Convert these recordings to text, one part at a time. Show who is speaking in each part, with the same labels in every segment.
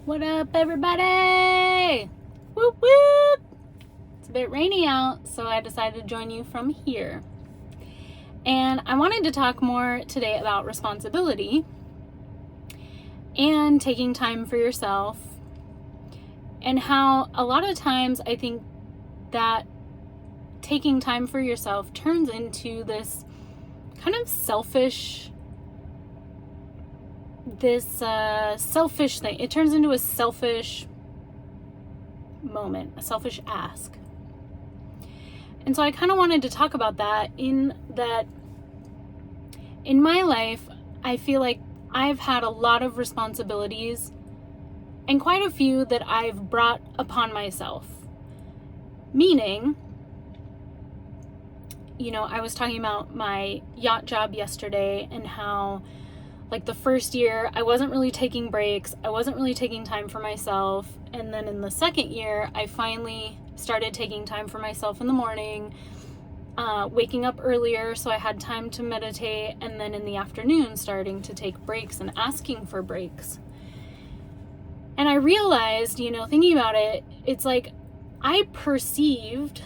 Speaker 1: What up, everybody? Whoop whoop! It's a bit rainy out, so I decided to join you from here. And I wanted to talk more today about responsibility and taking time for yourself, and how a lot of times I think that taking time for yourself turns into this kind of selfish thing. It turns into a selfish moment, a selfish ask. And so I kind of wanted to talk about that in my life, I feel like I've had a lot of responsibilities and quite a few that I've brought upon myself. Meaning, I was talking about my yacht job yesterday and how like the first year I wasn't really taking breaks, I wasn't really taking time for myself, and then in the second year I finally started taking time for myself in the morning, waking up earlier so I had time to meditate, and then in the afternoon starting to take breaks and asking for breaks. And I realized, thinking about it, it's like I perceived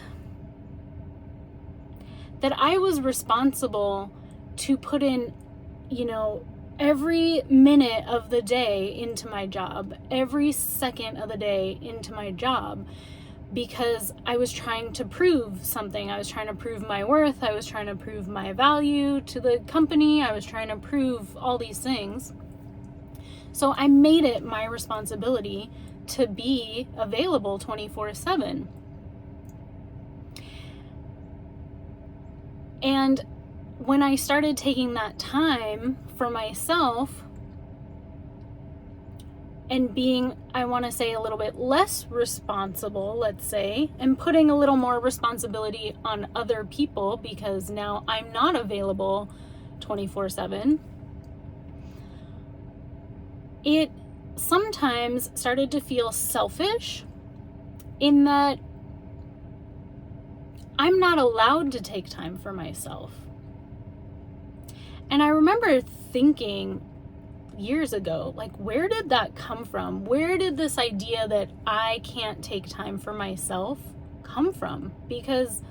Speaker 1: that I was responsible to put in, every minute of the day into my job, every second of the day into my job, because I was trying to prove something. I was trying to prove my worth. I was trying to prove my value to the company. I was trying to prove all these things. So I made it my responsibility to be available 24/7. And when I started taking that time for myself and being, I want to say, a little bit less responsible, let's say, and putting a little more responsibility on other people because now I'm not available 24/7, it sometimes started to feel selfish in that I'm not allowed to take time for myself. And I remember thinking years ago, like, where did that come from? Where did this idea that I can't take time for myself come from? Because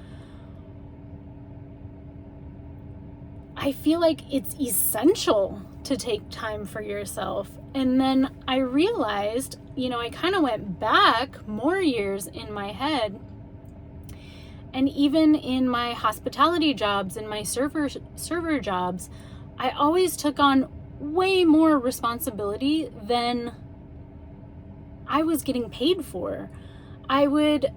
Speaker 1: I feel like it's essential to take time for yourself. And then I realized, I kind of went back more years in my head. And even in my hospitality jobs and my server jobs, I always took on way more responsibility than I was getting paid for. I would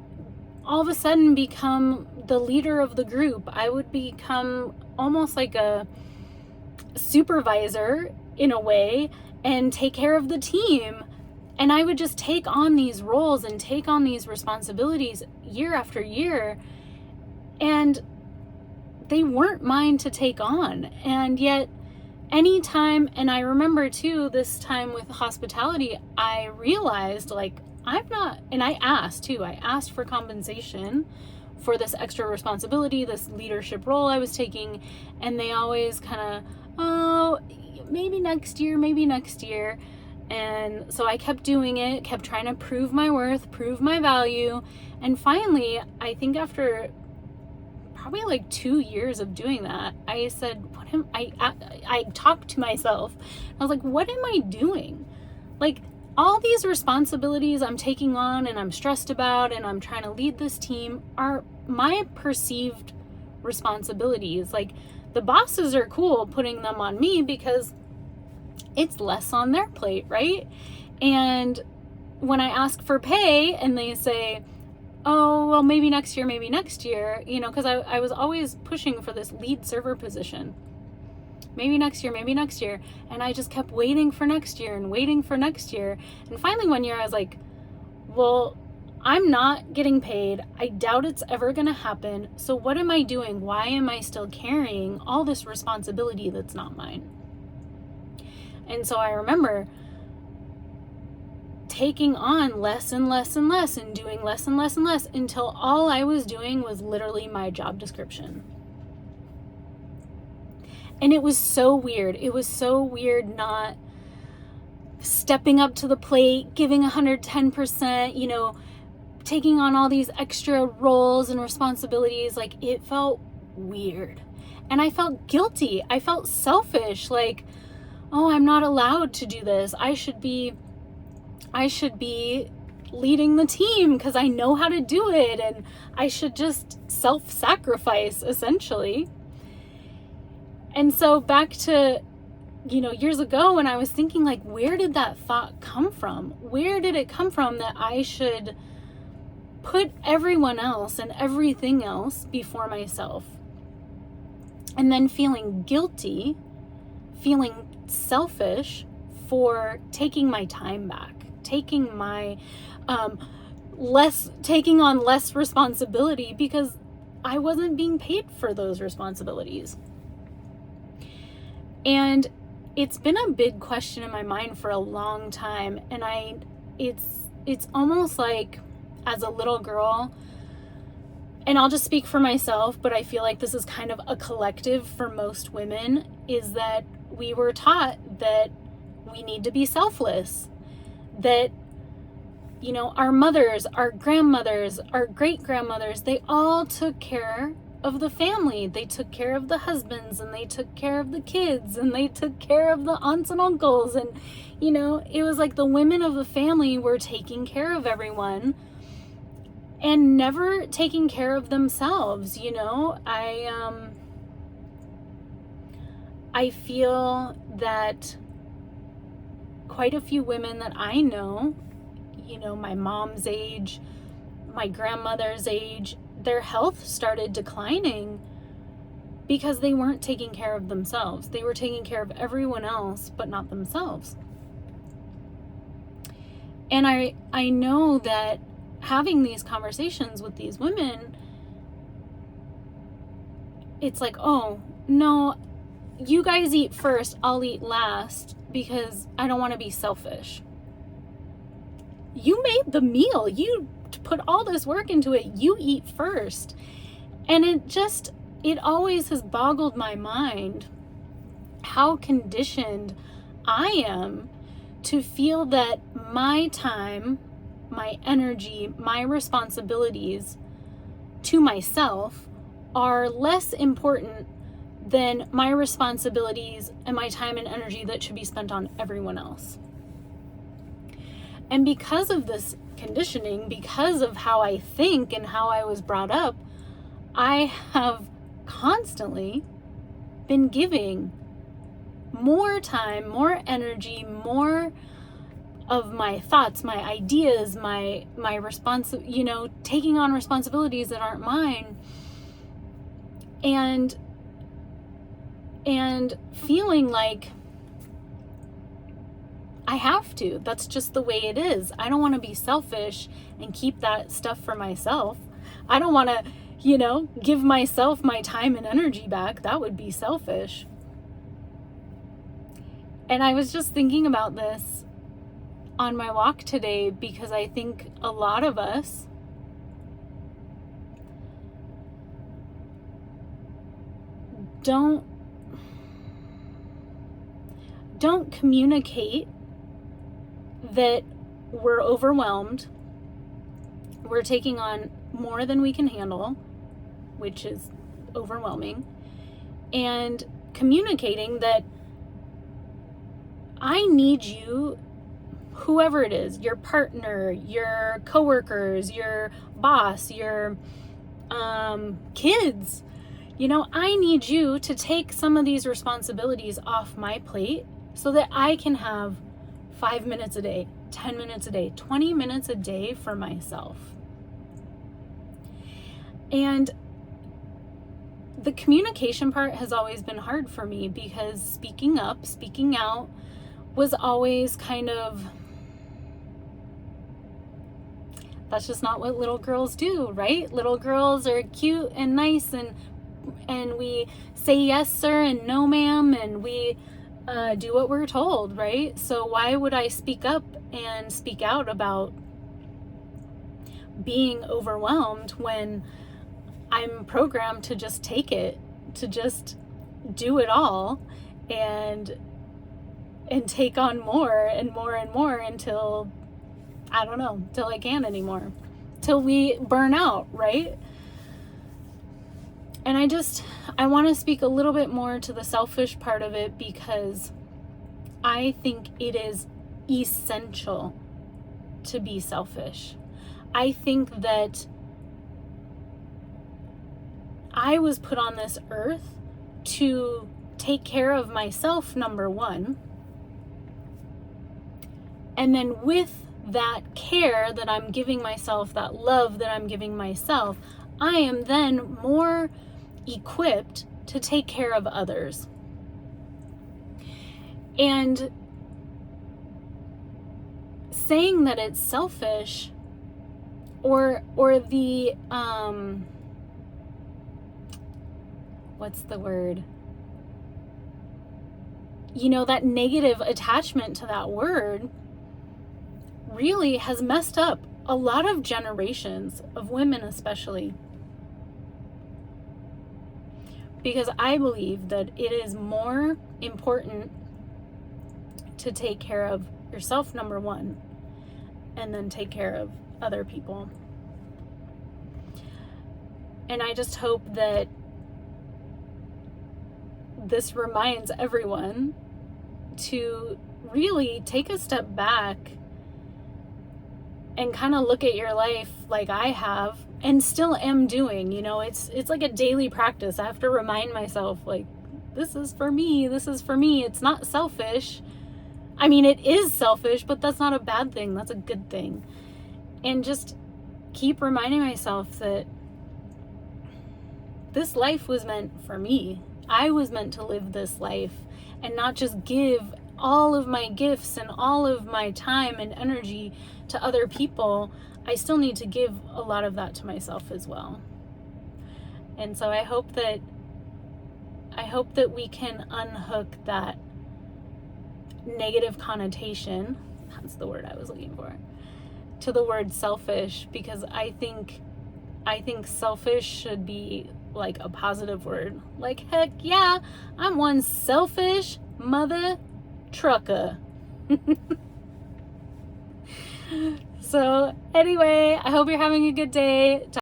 Speaker 1: all of a sudden become the leader of the group. I would become almost like a supervisor in a way and take care of the team. And I would just take on these roles and take on these responsibilities year after year. And they weren't mine to take on. And yet anytime, and I remember too, this time with hospitality, I realized like I'm not, and I asked for compensation for this extra responsibility, this leadership role I was taking. And they always kind of, oh, maybe next year. And so I kept doing it, kept trying to prove my worth, prove my value. And finally, I think after probably like 2 years of doing that, I said, I talked to myself. I was like, what am I doing? Like, all these responsibilities I'm taking on and I'm stressed about and I'm trying to lead this team are my perceived responsibilities. Like, the bosses are cool putting them on me because it's less on their plate, right? And when I ask for pay and they say, oh, well, maybe next year, because I was always pushing for this lead server position. Maybe next year. And I just kept waiting for next year. And finally one year I was like, well, I'm not getting paid. I doubt it's ever going to happen. So what am I doing? Why am I still carrying all this responsibility that's not mine? And so I remember taking on less and less and less and doing less and less and less until all I was doing was literally my job description. And it was so weird. It was so weird not stepping up to the plate, giving 110%, taking on all these extra roles and responsibilities. Like, it felt weird. And I felt guilty. I felt selfish. Like, oh, I'm not allowed to do this. I should be leading the team because I know how to do it, and I should just self-sacrifice, essentially. And so back to, years ago when I was thinking, like, where did that thought come from? Where did it come from that I should put everyone else and everything else before myself? And then feeling guilty, feeling selfish for taking my time back, taking on less responsibility because I wasn't being paid for those responsibilities. And it's been a big question in my mind for a long time. And it's almost like, as a little girl, and I'll just speak for myself, but I feel like this is kind of a collective for most women, is that we were taught that we need to be selfless, that, our mothers, our grandmothers, our great-grandmothers, they all took care of the family. They took care of the husbands, and they took care of the kids, and they took care of the aunts and uncles. And, it was like the women of the family were taking care of everyone and never taking care of themselves. I feel that quite a few women that I know, my mom's age, my grandmother's age, their health started declining because they weren't taking care of themselves. They were taking care of everyone else, but not themselves. And I know that having these conversations with these women, it's like, oh, no, you guys eat first, I'll eat last because I don't want to be selfish. You made the meal. You put all this work into it. You eat first. And it always has boggled my mind how conditioned I am to feel that my time, my energy, my responsibilities to myself are less important than my responsibilities and my time and energy that should be spent on everyone else. And because of this conditioning, because of how I think and how I was brought up, I have constantly been giving more time, more energy, more of my thoughts, my ideas, my taking on responsibilities that aren't mine, and feeling like I have to. That's just the way it is. I don't want to be selfish and keep that stuff for myself. I don't want to, give myself my time and energy back. That would be selfish. And I was just thinking about this on my walk today because I think a lot of us don't communicate that we're overwhelmed, we're taking on more than we can handle, which is overwhelming, and communicating that I need you, whoever it is, your partner, your coworkers, your boss, your kids, I need you to take some of these responsibilities off my plate so that I can have 5 minutes a day, 10 minutes a day, 20 minutes a day for myself. And the communication part has always been hard for me because speaking up, speaking out was always kind of, that's just not what little girls do, right? Little girls are cute and nice and we say yes sir and no ma'am, and we do what we're told, right? So why would I speak up and speak out about being overwhelmed when I'm programmed to just take it, to just do it all, and and take on more and more and more until, I don't know, till I can't anymore, till we burn out, right? And I want to speak a little bit more to the selfish part of it, because I think it is essential to be selfish. I think that I was put on this earth to take care of myself, number one. And then with that care that I'm giving myself, that love that I'm giving myself, I am then more equipped to take care of others. And saying that it's selfish, or the what's the word? That negative attachment to that word really has messed up a lot of generations of women, especially. Because I believe that it is more important to take care of yourself, number one, and then take care of other people. And I just hope that this reminds everyone to really take a step back and kind of look at your life like I have and still am doing. It's like a daily practice. I have to remind myself, like, this is for me, this is for me. It's not selfish. I mean, it is selfish, but that's not a bad thing. That's a good thing. And just keep reminding myself that this life was meant for me. I was meant to live this life and not just give all of my gifts and all of my time and energy to other people. I still need to give a lot of that to myself as well. And so I hope that we can unhook that negative connotation, that's the word I was looking for, to the word selfish, because I think selfish should be like a positive word. Like, heck yeah, I'm one selfish mother trucker. So anyway, I hope you're having a good day.